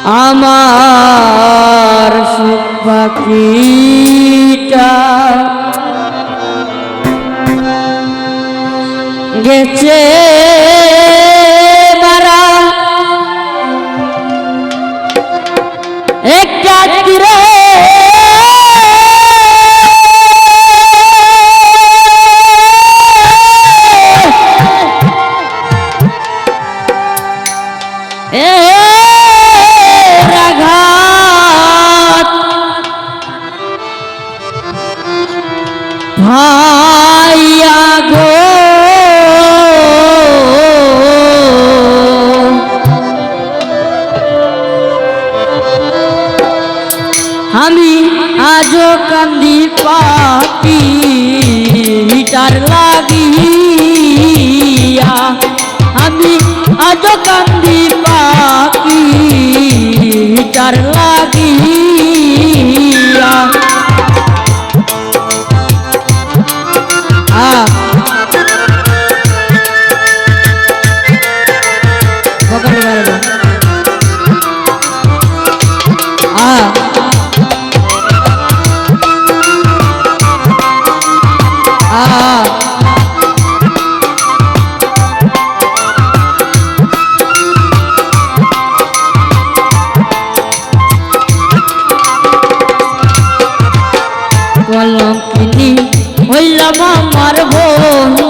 আমার সুখ পাখিটা গেছে মারা একটা তীরে ভাইয়া গো আমি আজও কান্দি পাখিটার লাগিয়া আমি আজও কান্দি পাখিটার লাগিয়া কলঙ্কিনী হইলাম আমার বন্ধু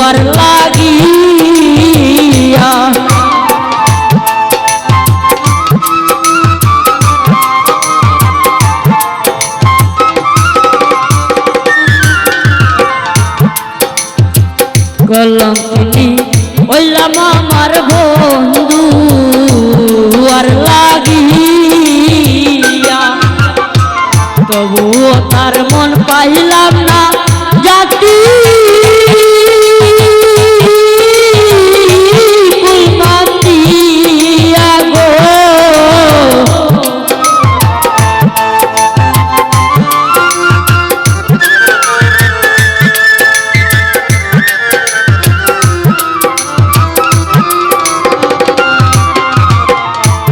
আর লাগিয়া কলঙ্কিনী হইলাম আমার বন্ধু আর লাগিয়া তবুও তার মন পাইলাম না জাতি কুলমাতিয়া গো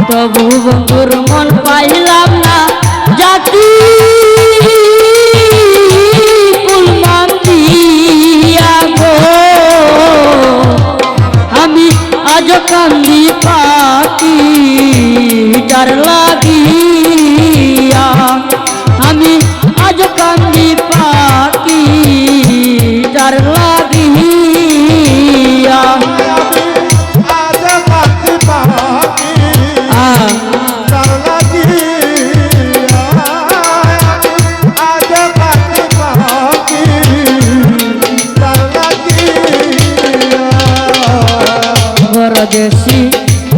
তবু বন্ধুর মন পাইলাম না জাতি আমি আজ কান্দি পাখিটার লাগিয়া আমি আজ কান্দি পাখিটার লাগিয়া পরদেশী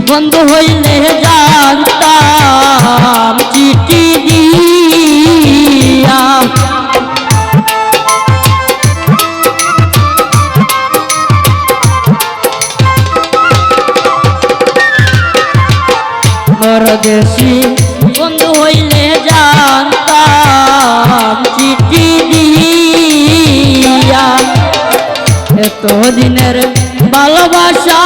বন্ধু হইলে জানতাম চিঠি দিয়া পরদেশী বন্ধু হইলে জানতাম চিঠি দিয়া এতদিনের ভালোবাসা